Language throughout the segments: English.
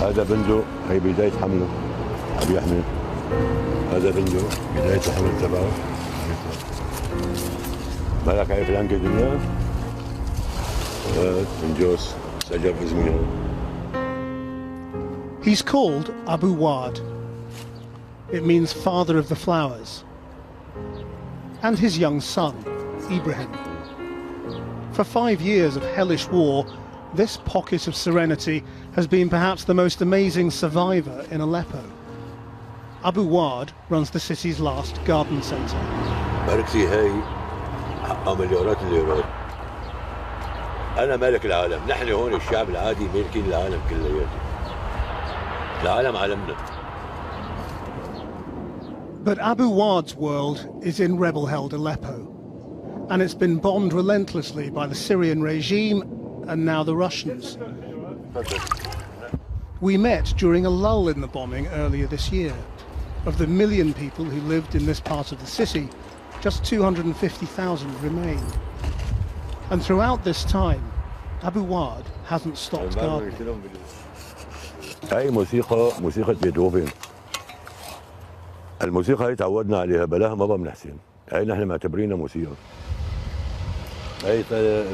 هذا بندق، هي بداية حمله عم يحمل. هذا بندق بداية الحمل تبعه. مالك عارف العنكة الدنيا؟ نجوس سجل زميله. He's called Abu Wad. It means father of the flowers. And his young son, Ibrahim. For 5 years of hellish war, this pocket of serenity has been perhaps the most amazing survivor in Aleppo. Abu Wad runs the city's last garden centre. مالكتي هاي حقها مليارات الليرات. أنا مالك العالم، نحن هون الشعب العادي مالكين العالم كلياته. العالم عالمنا. But Abu Wad's world is in rebel-held Aleppo, and it's been bombed relentlessly by the Syrian regime and now the Russians. We met during a lull in the bombing earlier this year. Of the 1 million people who lived in this part of the city, just 250,000 remained. And throughout this time, Abu Wad hasn't stopped gardening. هاي موسيقى بيتهوفن. الموسيقى هاي تعودنا عليها بلاها ما بنحسن. هاي نحن معتبرينها موسيقى. هاي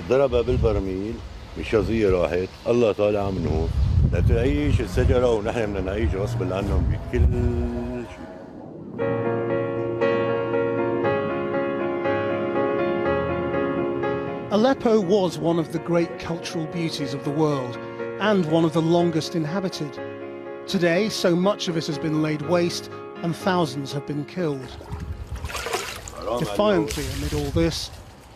ضربها بالبرميل الشظية راحت، الله طالع من هون. لتعيش الشجرة ونحن بدنا نعيش غصب عنهم بكل شيء. Aleppo was one of the great cultural beauties of the world and one of the longest inhabited. Today, so much of it has been laid waste and thousands have been killed. Defiantly amid all this,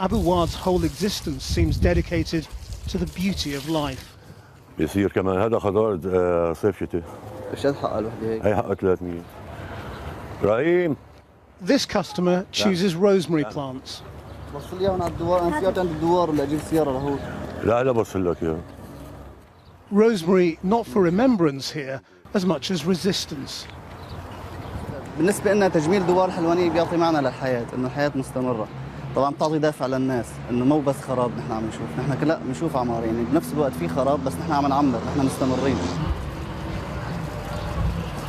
Abu Wad's whole existence seems dedicated to the beauty of life. يصير كمان هذا خضار صيف شتاء. ايش حقها الوحدة هيك؟ هي حقها 300. ابراهيم. This customer chooses rosemary plants. بص لي هون على الدوار، انا سيارتي عند الدوار ولا اجيب سيارة لهون؟ لا بوصل لك اياها. Rosemary not for remembrance here as much as resistance. بالنسبة لنا تجميل دوار الحلوانية بيعطي معنى للحياة، إنه الحياة مستمرة. طبعاً بتعطي دافع للناس، إنه مو بس خراب نحن عم نشوف، نحن لا بنشوف عمار، يعني بنفس الوقت في خراب بس نحن عم نعمر، نحن مستمرين.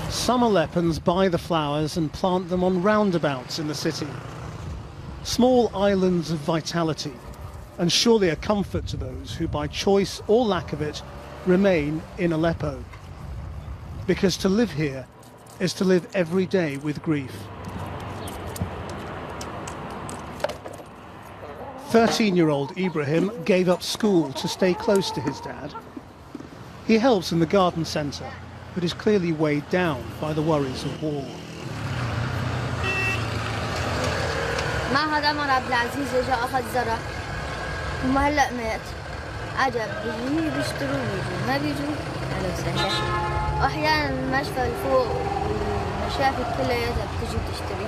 Some Aleppans buy the flowers and plant them on roundabouts in the city. Small islands of vitality, and surely a comfort to those who by choice or lack of it remain in Aleppo. Because to live here is to live every day with grief. 13-year-old Ibrahim gave up school to stay close to his dad. He helps in the garden centre, but is clearly weighed down by the worries of war. ما هذا عمر عبد العزيز اجى اخذ زرع وما هلا مات. عجب بيجي بيشتروا بيجوا ما بيجوا اهلا وسهلا. واحيانا المشفى فوق والمشافي كلها بتجي تشتري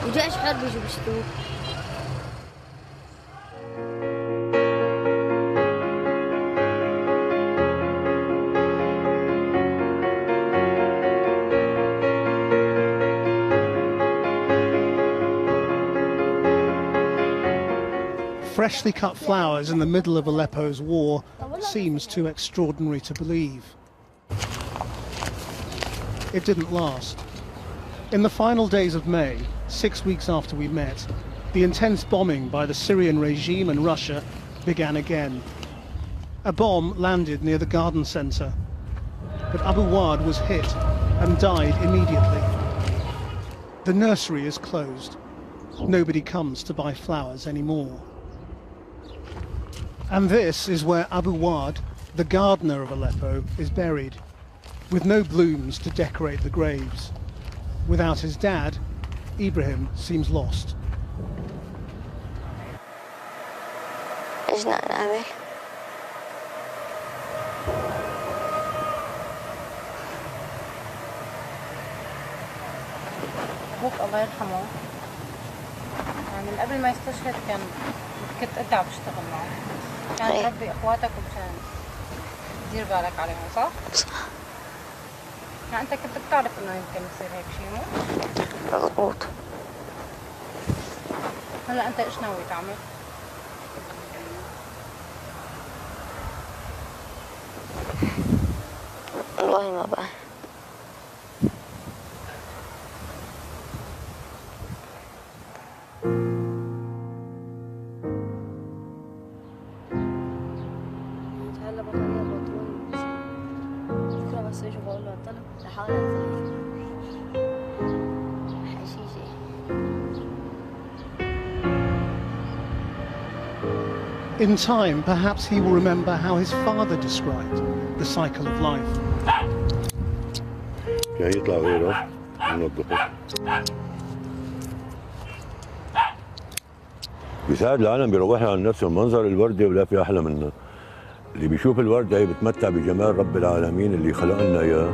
وجيش حر بيجوا بيشتروا. Freshly cut flowers in the middle of Aleppo's war seems too extraordinary to believe. It didn't last. In the final days of May, 6 weeks after we met, the intense bombing by the Syrian regime and Russia began again. A bomb landed near the garden centre, but Abu Wad was hit and died immediately. The nursery is closed. Nobody comes to buy flowers anymore. And this is where Abu Wad, the gardener of Aleppo, is buried, with no blooms to decorate the graves. Without his dad, Ibrahim seems lost. أبوك الله يرحمه يعني قبل ما يستشهد كنت أتعب أشتغل معه. كان تربي اخواتك ومشان تدير بالك عليهم صح؟ صح. يعني انت كنت بتعرف انه يمكن يصير هيك شيء مو؟ مضبوط. هلا انت ايش ناوي تعمل؟ والله ما بعرف. هلا بطارية بطول بكره بس اجي بقول له الطلب لحاول حشيشة. In time, perhaps he will remember how his father described the cycle of life. يطلع غيره ننظفه. بيساعد العالم بيروحنا عن نفسه. المنظر الوردي ولا في احلى منه. اللي بيشوف الوردة هي بتمتع بجمال رب العالمين اللي خلق لنا اياه،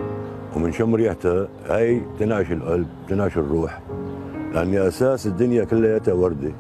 ومن شم ريحتها هي تنعش القلب، تنعش الروح، لأن أساس الدنيا كلياتها وردة.